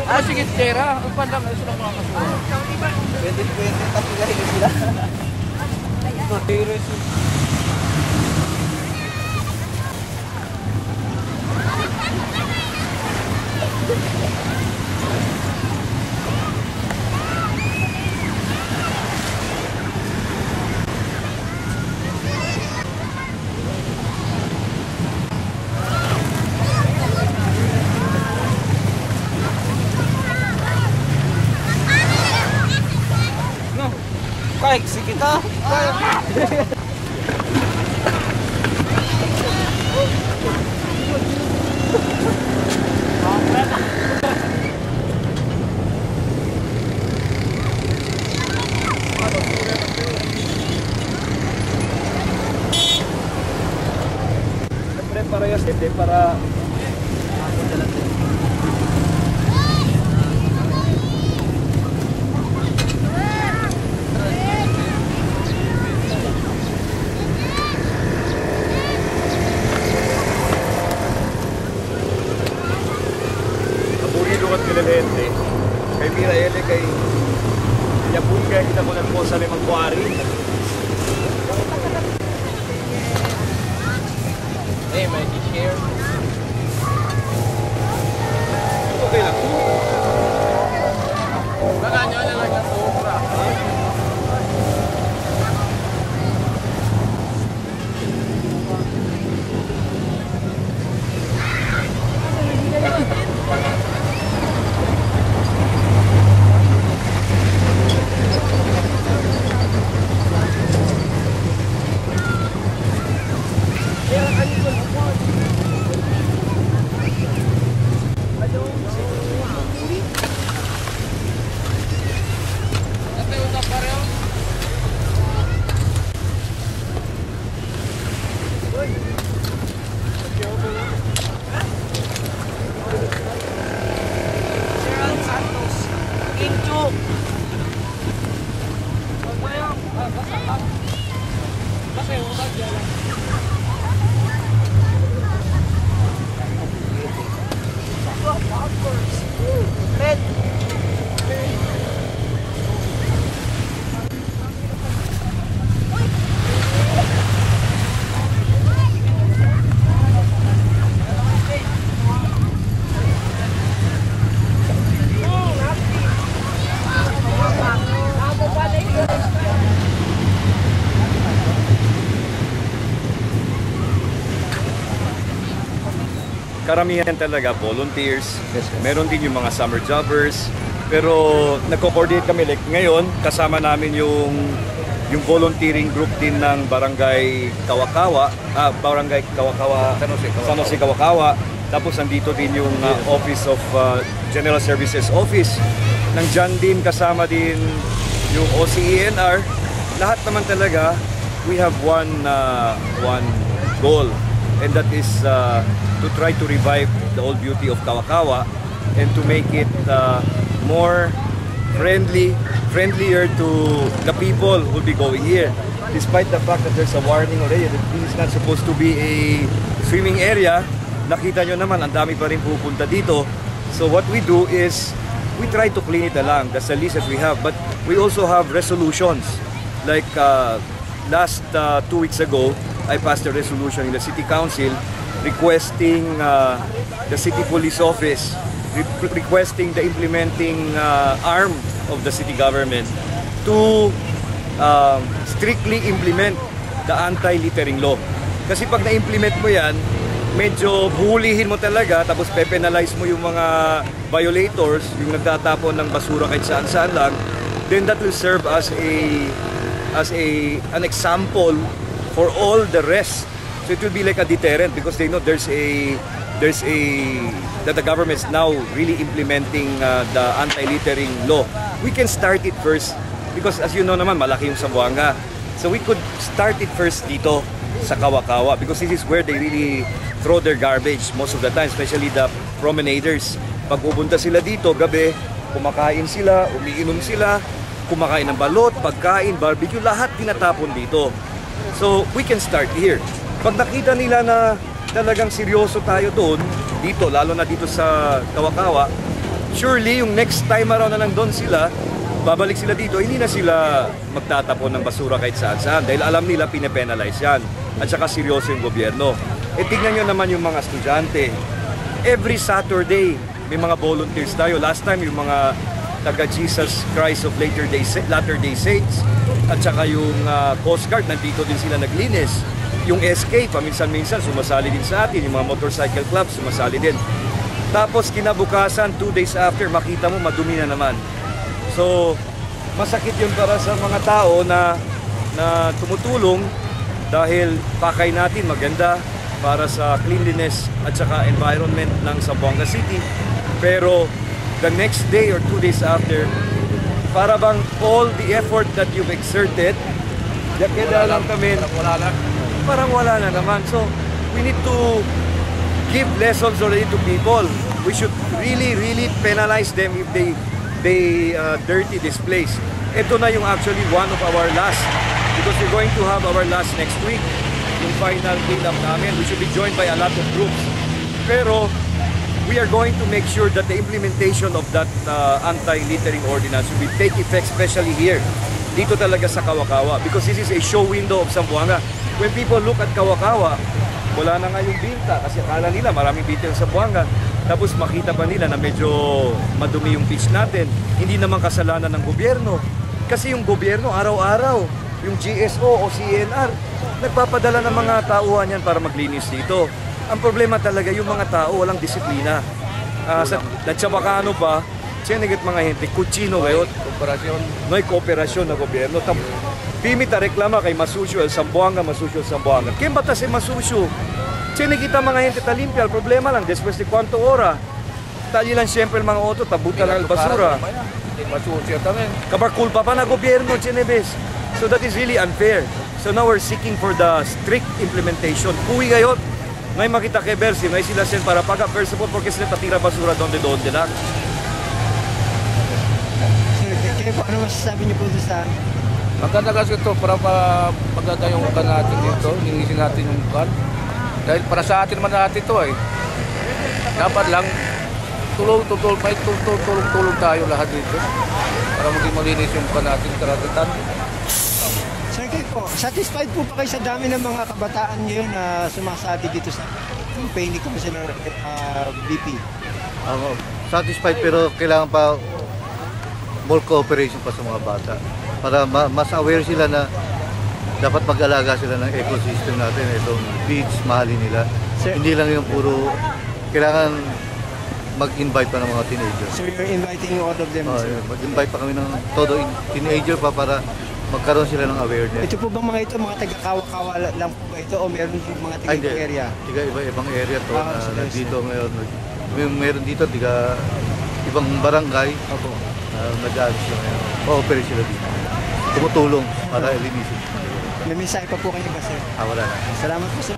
Ah, sige, Tera. Ang pandang ay sila mga kasuha. 2020 tapos gaya sila. Kaik si kita. Parehas hindi para at Kilelente kay Miraele kay Yapun kaya kita mo nagpo sa limang kuwari. Hey, may i-share. Okay lang. Baka nyo na lang ang sobra. Karamihan talaga volunteers, meron din yung mga summer jobbers, pero nagko-coordinate kami like ngayon, kasama namin yung volunteering group din ng Barangay Kawakawa, San Jose Kawakawa, tapos nandito din yung Office of General Services Office. Nandyan din kasama din yung OCENR. Lahat naman talaga, we have one goal, and that is to try to revive the old beauty of Kawakawa and to make it more friendlier to the people who will be going here. Despite the fact that there's a warning already that this is not supposed to be a swimming area, nakita nyo naman, ang dami pa rin pupunta dito. So what we do is, we try to clean it along. That's the least that we have. But we also have resolutions. Like last 2 weeks ago, I passed a resolution in the City Council requesting the City Police Office, requesting the implementing arm of the city government to strictly implement the anti-littering law. Kasi pag na-implement mo yan, medyo huhulihin mo talaga, tapos pe-penalize mo yung mga violators, yung nagtatapon ng basura kahit saan-saan lang, then that will serve as an example for all the rest. So it will be like a deterrent because they know that the government is now really implementing the anti-littering law. We can start it first because as you know naman, malaki yung Zamboanga. So we could start it first dito sa Kawakawa because this is where they really throw their garbage most of the time, especially the promenaders. Pag pupunta sila dito, gabi, kumakain sila, umiinom sila, kumakain ng balot, pagkain, barbecue, lahat tinatapon dito. So, we can start here. Pag nakita nila na talagang seryoso tayo doon, dito, lalo na dito sa Kawakawa, surely yung next time around na nandun sila, babalik sila dito, hindi na sila magtatapon ng basura kahit saan-saan dahil alam nila pinapenalize yan at saka seryoso yung gobyerno. E tignan nyo naman yung mga estudyante. Every Saturday, may mga volunteers tayo. Last time, yung mga taga Jesus Christ of Latter-day Saints at saka yung Coast Guard, nandito din sila naglinis. Yung SK, paminsan-minsan, sumasali din sa atin. Yung mga motorcycle clubs, sumasali din. Tapos kinabukasan, 2 days after, makita mo, madumi na naman. So, masakit yun para sa mga tao na tumutulong dahil pakay natin maganda para sa cleanliness at saka environment ng Zamboanga City. Pero the next day or 2 days after, para bang all the effort that you've exerted, kaya lang kami, parang wala na naman. So, we need to give lessons already to people. We should really penalize them if they dirty this place. Ito na yung actually one of our last, because we're going to have our last next week, yung final cleanup namin. We should be joined by a lot of groups. Pero we are going to make sure that the implementation of that anti-littering ordinance will take effect, especially here, dito talaga sa Kawakawa, because this is a show window of Zamboanga. When people look at Kawakawa, wala na nga yung binta kasi akala nila maraming binta yung Zamboanga. Tapos makita pa nila na medyo madumi yung beach natin. Hindi naman kasalanan ng gobyerno. Kasi yung gobyerno araw-araw, yung GSO o CNR, nagpapadala ng mga tauhan yan para maglinis dito. Ang problema talaga yung mga tao walang disiplina. Sa Chabacano pa, sinigit mga hente, kutsino ngayon. No hay kooperasyon ng gobyerno. Pimita reklama kay Masusyo el Zamboanga, Masusyo el Zamboanga. Kaya bata si Masusyo? Sinigita mga hente talimpia. Ang problema lang, después de cuánto ora, tali lang siyempre mga auto, tabutan ng basura. Masusyo también. Kabar kulpa pa na gobyerno, Chinebes. So that is really unfair. So now we're seeking for the strict implementation. Uwi ngayon, ngayon makita kay Bersi, ngayon sila sen para paga. First of all, porque sila tatira basura donde lang. Kaya po, ano masasabi niyo po sa... Maganda kasi ito para maganda yung kan natin dito, linisin natin yung kan. Dahil para sa atin naman natin ito eh. Dapat lang tulong tayo lahat dito para maging malinis yung kan natin karagatan. Sir, kayo po, satisfied po pa kayo sa dami ng mga kabataan ngayon na sumasabi dito sa campaign ni Commissioner BP? Satisfied pero kailangan pa more cooperation pa sa mga bata para mas aware sila na dapat mag-alaga sila ng ecosystem natin, itong beach, mahalin nila. Sir, hindi lang yung puro, kailangan mag-invite pa ng mga teenagers. So you're inviting all of them? Mag-invite pa kami ng todo teenager pa para magkaroon sila ng awareness. Ito po bang mga ito, mga taga-Kawakawa lang po ba ito o meron yung mga taga area? Tiga iba-ibang area to na dito ngayon. Meron dito tiga ibang barangay. Opo. Nag-aalis sila ngayon. O-operate sila dito. Tumutulong para ilinisin. May mensahe pa po kayo ba, sir? Wala na. Salamat po, sir.